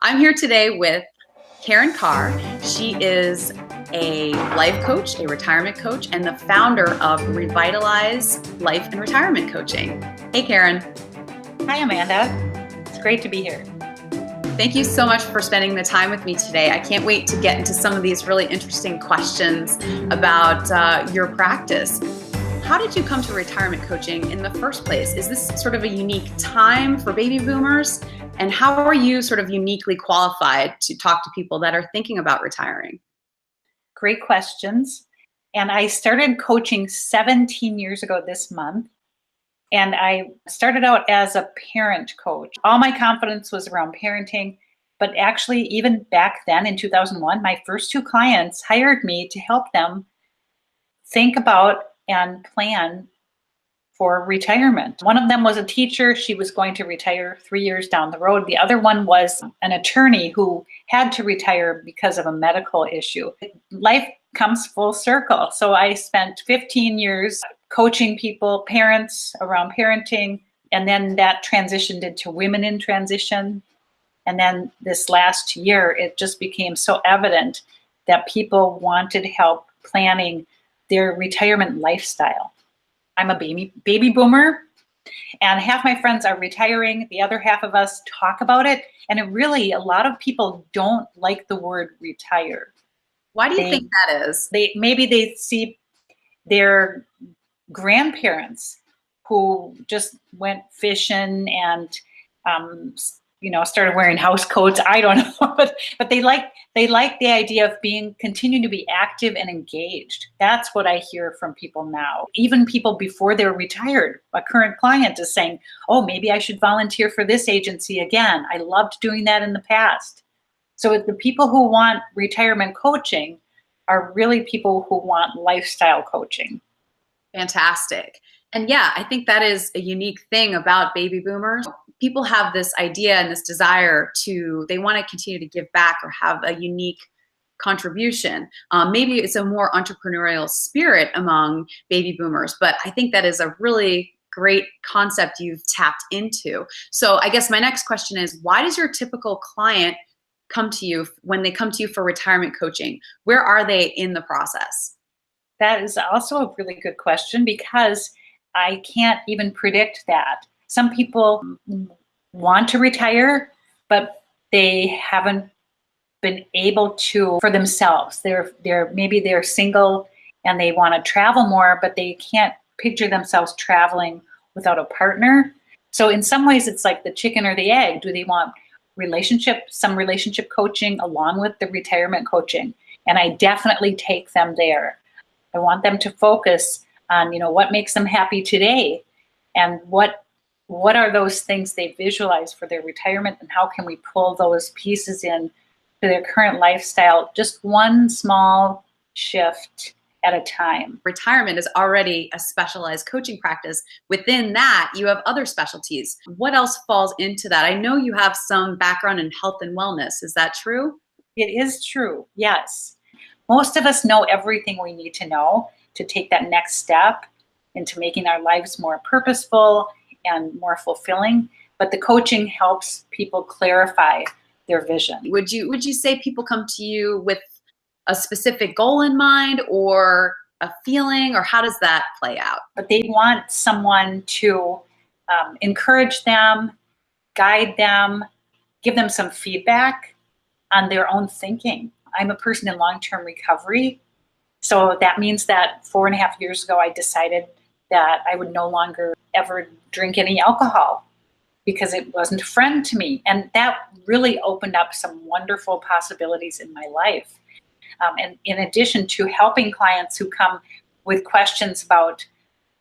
I'm here today with Karen Carr. She is a life coach, a retirement coach, and the founder of Revitalize Life and Retirement Coaching. Hey, Karen. Hi, Amanda. It's great to be here. Thank you so much for spending the time with me today. I can't wait to get into some of these really interesting questions about your practice. How did you come to retirement coaching in the first place? Is this sort of a unique time for baby boomers? And how are you sort of uniquely qualified to talk to people that are thinking about retiring? Great questions. And I started coaching 17 years ago this month. And I started out as a parent coach. All my confidence was around parenting. But actually, even back then in 2001, my first two clients hired me to help them think about and plan for retirement. One of them was a teacher. She was going to retire 3 years down the road. The other one was an attorney who had to retire because of a medical issue. Life comes full circle. So I spent 15 years coaching people, parents around parenting, and then that transitioned into women in transition. And then this last year, it just became so evident that people wanted help planning their retirement lifestyle. I'm a baby boomer, and half my friends are retiring. The other half of us talk about it. And a lot of people don't like the word retire. Why do you think that is? Maybe they see their grandparents who just went fishing and started wearing house coats. I don't know, but they like the idea of continuing to be active and engaged. That's what I hear from people now. Even people before they're retired. A current client is saying, "Oh, maybe I should volunteer for this agency again. I loved doing that in the past." So the people who want retirement coaching are really people who want lifestyle coaching. Fantastic. And yeah, I think that is a unique thing about baby boomers. People have this idea and this desire they want to continue to give back or have a unique contribution. Maybe it's a more entrepreneurial spirit among baby boomers, but I think that is a really great concept you've tapped into. So I guess my next question is, why does your typical client come to you when they come to you for retirement coaching? Where are they in the process? That is also a really good question because I can't even predict that. Some people want to retire, but they haven't been able to for themselves. Maybe they're single and they want to travel more, but they can't picture themselves traveling without a partner. So in some ways, it's like the chicken or the egg. Do they want some relationship coaching along with the retirement coaching? And I definitely take them there. I want them to focus on, what makes them happy today and what are those things they visualize for their retirement, and how can we pull those pieces in to their current lifestyle, just one small shift at a time. Retirement is already a specialized coaching practice. Within that, you have other specialties. What else falls into that? I know you have some background in health and wellness. Is that true? It is true, yes. Most of us know everything we need to know to take that next step into making our lives more purposeful and more fulfilling. But the coaching helps people clarify their vision. Would you say people come to you with a specific goal in mind or a feeling, or how does that play out? But they want someone to encourage them, guide them, give them some feedback on their own thinking. I'm a person in long-term recovery. So that means that 4.5 years ago, I decided that I would no longer ever drink any alcohol because it wasn't a friend to me. And that really opened up some wonderful possibilities in my life. And in addition to helping clients who come with questions about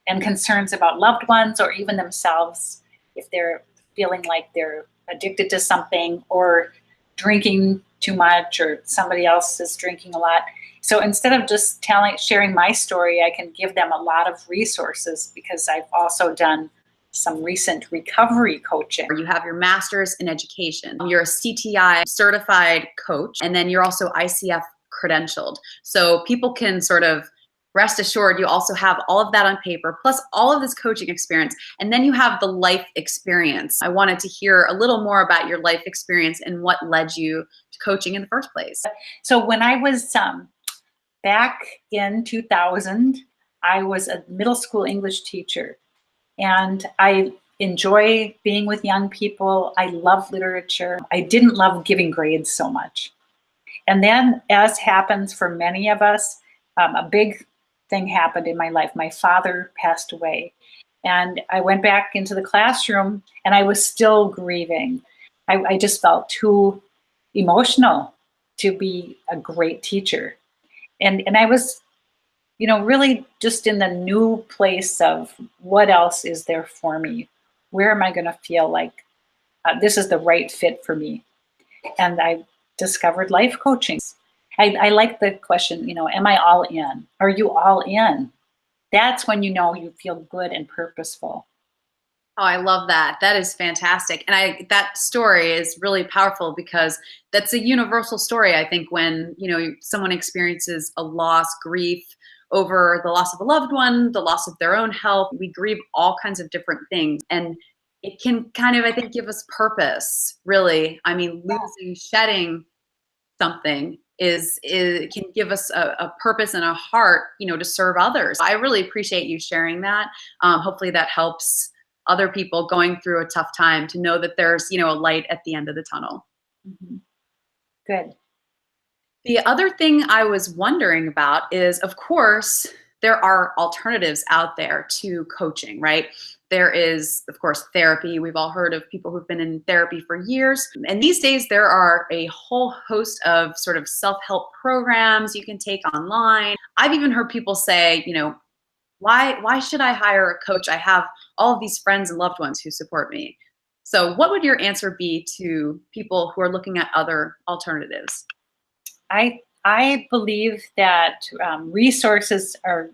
and concerns about loved ones or even themselves, if they're feeling like they're addicted to something or drinking too much or somebody else is drinking a lot. So instead of just sharing my story, I can give them a lot of resources because I've also done some recent recovery coaching. You have your master's in education. You're a CTI certified coach, and then you're also ICF credentialed. So people can sort of rest assured, you also have all of that on paper, plus all of this coaching experience, and then you have the life experience. I wanted to hear a little more about your life experience and what led you to coaching in the first place. So when I was back in 2000, I was a middle school English teacher, and I enjoy being with young people. I love literature. I didn't love giving grades so much. And then, as happens for many of us, a big thing happened in my life. My father passed away, and I went back into the classroom, and I was still grieving. I just felt too emotional to be a great teacher. And I was, really just in the new place of what else is there for me? Where am I going to feel like this is the right fit for me? And I discovered life coaching. I like the question, am I all in? Are you all in? That's when you feel good and purposeful. Oh, I love that. That is fantastic. And that story is really powerful because that's a universal story. I think when, someone experiences a loss, grief over the loss of a loved one, the loss of their own health, we grieve all kinds of different things. And it can kind of, I think, give us purpose, really. I mean, losing, shedding something it can give us a purpose and a heart, to serve others. I really appreciate you sharing that. Hopefully that helps other people going through a tough time to know that there's, a light at the end of the tunnel. Mm-hmm. Good. The other thing I was wondering about is, of course, there are alternatives out there to coaching, right? There is, of course, therapy. We've all heard of people who've been in therapy for years. And these days, there are a whole host of sort of self-help programs you can take online. I've even heard people say, why should I hire a coach? I have all of these friends and loved ones who support me. So what would your answer be to people who are looking at other alternatives? I believe that resources are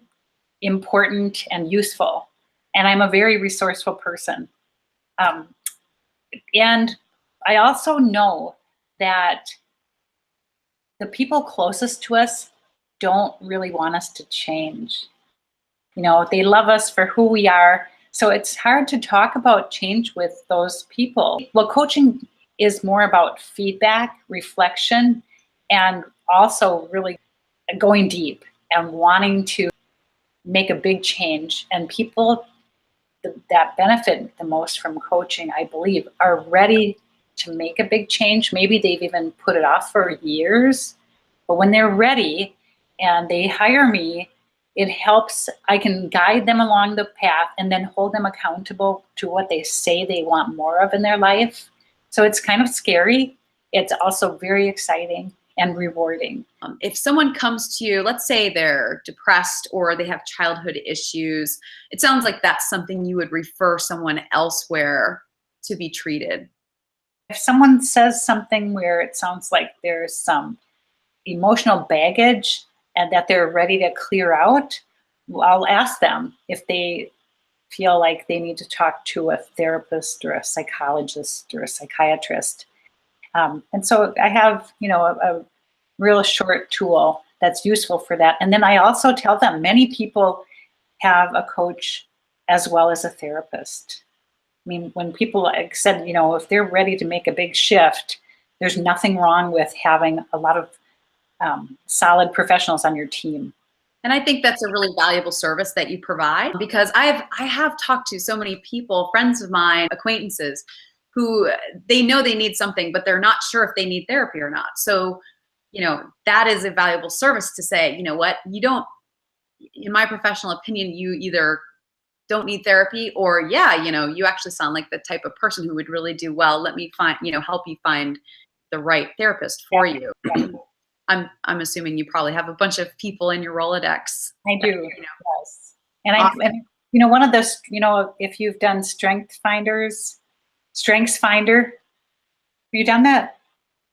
important and useful. And I'm a very resourceful person. And I also know that the people closest to us don't really want us to change. They love us for who we are. So it's hard to talk about change with those people. Well, coaching is more about feedback, reflection, and also really going deep and wanting to make a big change. And people that benefit the most from coaching, I believe, are ready to make a big change. Maybe they've even put it off for years, but when they're ready and they hire me, it helps. I can guide them along the path and then hold them accountable to what they say they want more of in their life. So it's kind of scary. It's also very exciting and rewarding. If someone comes to you, let's say they're depressed or they have childhood issues, it sounds like that's something you would refer someone elsewhere to be treated. If someone says something where it sounds like there's some emotional baggage and that they're ready to clear out, I'll ask them if they feel like they need to talk to a therapist or a psychologist or a psychiatrist. And so I have, a real short tool that's useful for that. And then I also tell them many people have a coach as well as a therapist. I mean, when people like said, if they're ready to make a big shift, there's nothing wrong with having a lot of solid professionals on your team. And I think that's a really valuable service that you provide, because I have talked to so many people, friends of mine, acquaintances, who they know they need something, but they're not sure if they need therapy or not. So, that is a valuable service to say, what, you don't, in my professional opinion, you either don't need therapy or, you actually sound like the type of person who would really do well. Let me find, help you find the right therapist for you. I'm assuming you probably have a bunch of people in your Rolodex. I do, yes. And awesome. And one of those, if you've done Strengths Finder, have you done that?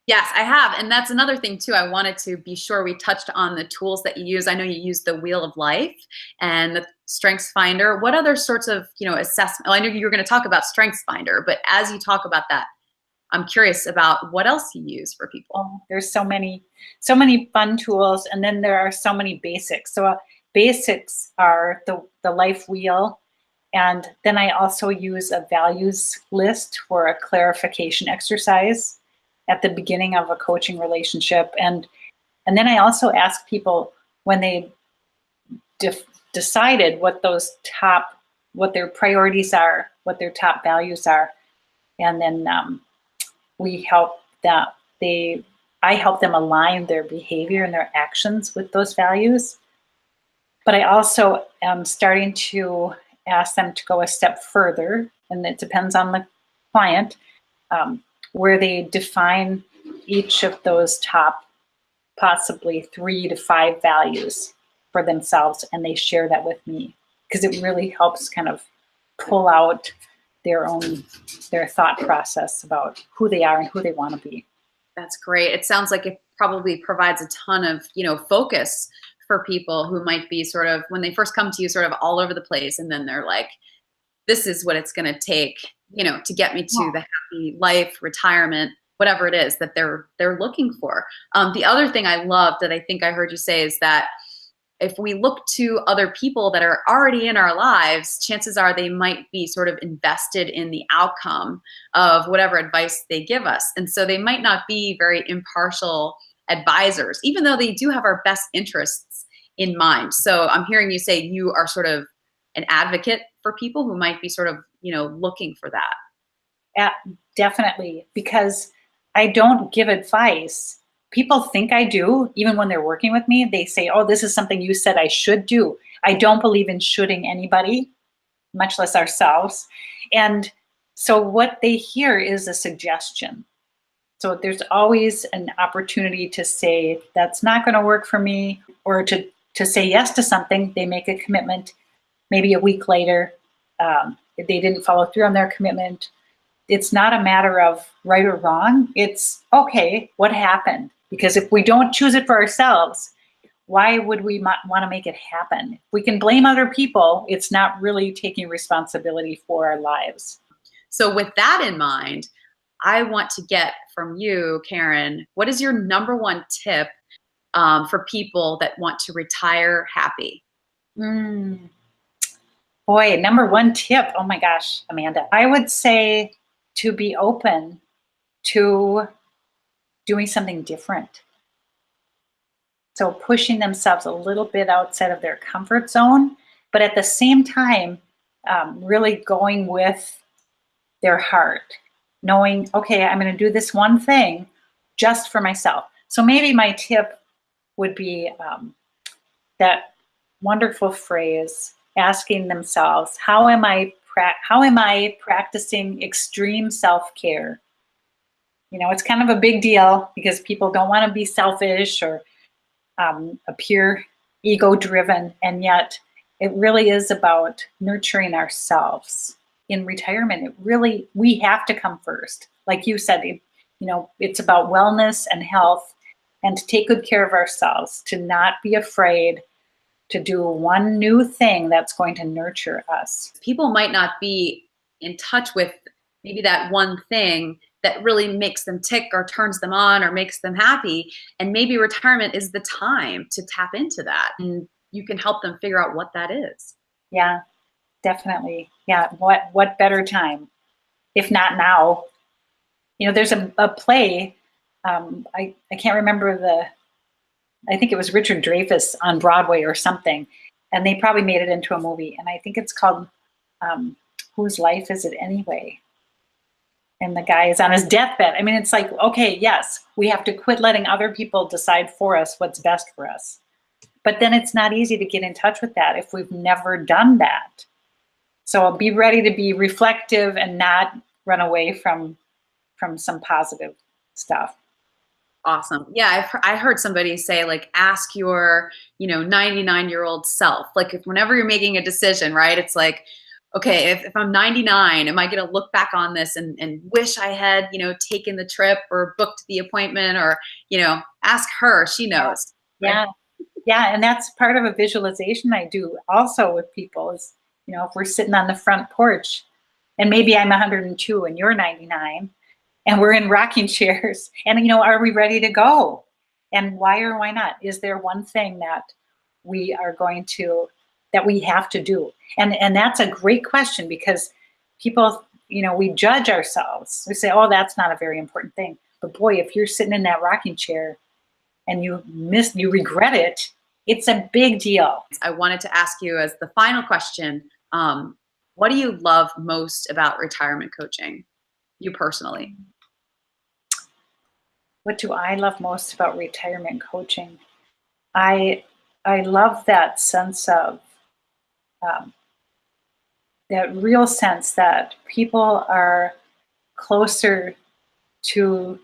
Yes, I have. And that's another thing too. I wanted to be sure we touched on the tools that you use. I know you use the Wheel of Life and the Strengths Finder. What other sorts of, assessment? Well, I know you were going to talk about Strengths Finder, but as you talk about that, I'm curious about what else you use for people. Oh, there's so many fun tools, and then there are so many basics. So basics are the life wheel. And then I also use a values list for a clarification exercise at the beginning of a coaching relationship. And then I also ask people when they decided what their priorities are, what their top values are. And then I help them align their behavior and their actions with those values. But I also am starting to ask them to go a step further, and it depends on the client, where they define each of those top possibly 3 to 5 values for themselves, and they share that with me, because it really helps kind of pull out their thought process about who they are and who they want to be. That's great. It sounds like it probably provides a ton of, focus for people who might be sort of, when they first come to you, sort of all over the place, and then they're like, this is what it's going to take, to get me to the happy life, retirement, whatever it is that they're looking for. The other thing I love that I think I heard you say is that if we look to other people that are already in our lives, chances are they might be sort of invested in the outcome of whatever advice they give us. And so they might not be very impartial advisors, even though they do have our best interests in mind. So I'm hearing you say you are sort of an advocate for people who might be sort of, looking for that. Yeah, definitely, because I don't give advice. People think I do, even when they're working with me. They say, oh, this is something you said I should do. I don't believe in shoulding anybody, much less ourselves. And so what they hear is a suggestion. So there's always an opportunity to say, that's not going to work for me, or to say yes to something. They make a commitment, maybe a week later, if they didn't follow through on their commitment. It's not a matter of right or wrong. It's, okay, what happened? Because if we don't choose it for ourselves, why would we want to make it happen? If we can blame other people, it's not really taking responsibility for our lives. So with that in mind, I want to get from you, Karen, what is your number one tip for people that want to retire happy? Boy, number one tip. Oh my gosh, Amanda. I would say to be open to doing something different. So pushing themselves a little bit outside of their comfort zone, but at the same time, really going with their heart, knowing, okay, I'm going to do this one thing just for myself. So maybe my tip would be that wonderful phrase, asking themselves, how am I practicing extreme self-care? It's kind of a big deal because people don't want to be selfish or appear ego-driven, and yet it really is about nurturing ourselves. In retirement, we have to come first. Like you said, it's about wellness and health, and to take good care of ourselves, to not be afraid to do one new thing that's going to nurture us. People might not be in touch with maybe that one thing that really makes them tick or turns them on or makes them happy. And maybe retirement is the time to tap into that. And you can help them figure out what that is. Yeah, definitely. Yeah, what better time, if not now? There's a play, I can't remember I think it was Richard Dreyfus on Broadway or something, and they probably made it into a movie. And I think it's called Whose Life Is It Anyway? And the guy is on his deathbed. I mean, it's like, okay, yes, we have to quit letting other people decide for us what's best for us. But then it's not easy to get in touch with that if we've never done that. So be ready to be reflective and not run away from some positive stuff. Awesome. Yeah, I heard somebody say, like, ask your 99-year-old self. Like, whenever you're making a decision, right? It's like, okay, if I'm 99, am I going to look back on this and wish I had taken the trip or booked the appointment, or ask her, she knows. Yeah. Right? Yeah, and that's part of a visualization I do also with people is, if we're sitting on the front porch and maybe I'm 102 and you're 99, and we're in rocking chairs, and are we ready to go? And why or why not? Is there one thing that we are going to, that we have to do? And that's a great question, because people, we judge ourselves. We say, oh, that's not a very important thing. But boy, if you're sitting in that rocking chair and you regret it, it's a big deal. I wanted to ask you as the final question, what do you love most about retirement coaching, you personally? What do I love most about retirement coaching? I love that sense of, that real sense that people are closer to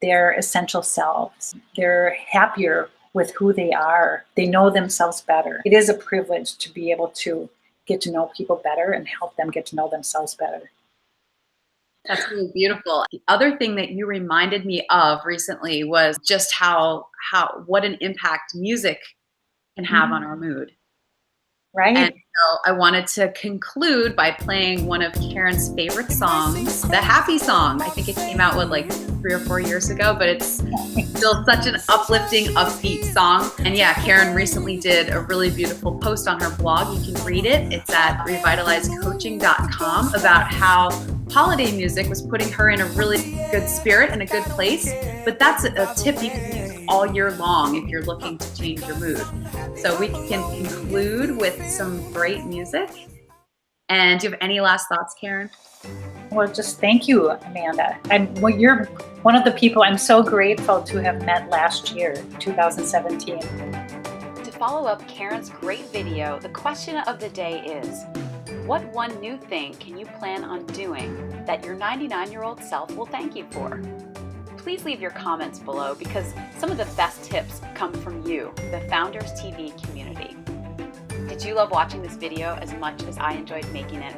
their essential selves. They're happier with who they are. They know themselves better. It is a privilege to be able to get to know people better and help them get to know themselves better. That's really beautiful. The other thing that you reminded me of recently was just what an impact music can have on our mood. Right. And so I wanted to conclude by playing one of Karen's favorite songs, the Happy Song. I think it came out like 3 or 4 years ago, but it's still such an uplifting, upbeat song. And yeah, Karen recently did a really beautiful post on her blog. You can read it. It's at revitalizecoaching.com about how holiday music was putting her in a really good spirit and a good place. But that's a tip you can use all year long if you're looking to change your mood. So we can conclude with some great music. And do you have any last thoughts, Karen? Well, just thank you, Amanda. You're one of the people I'm so grateful to have met last year, 2017. To follow up Karen's great video, the question of the day is, what one new thing can you plan on doing that your 99-year-old self will thank you for? Please leave your comments below, because some of the best tips come from you, the Founders TV community. Did you love watching this video as much as I enjoyed making it?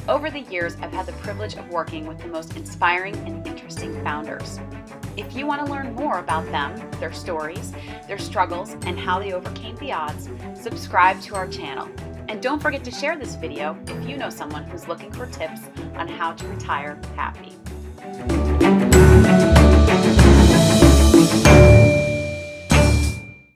Over the years, I've had the privilege of working with the most inspiring and interesting founders. If you want to learn more about them, their stories, their struggles, and how they overcame the odds, subscribe to our channel. And don't forget to share this video if you know someone who's looking for tips on how to retire happy.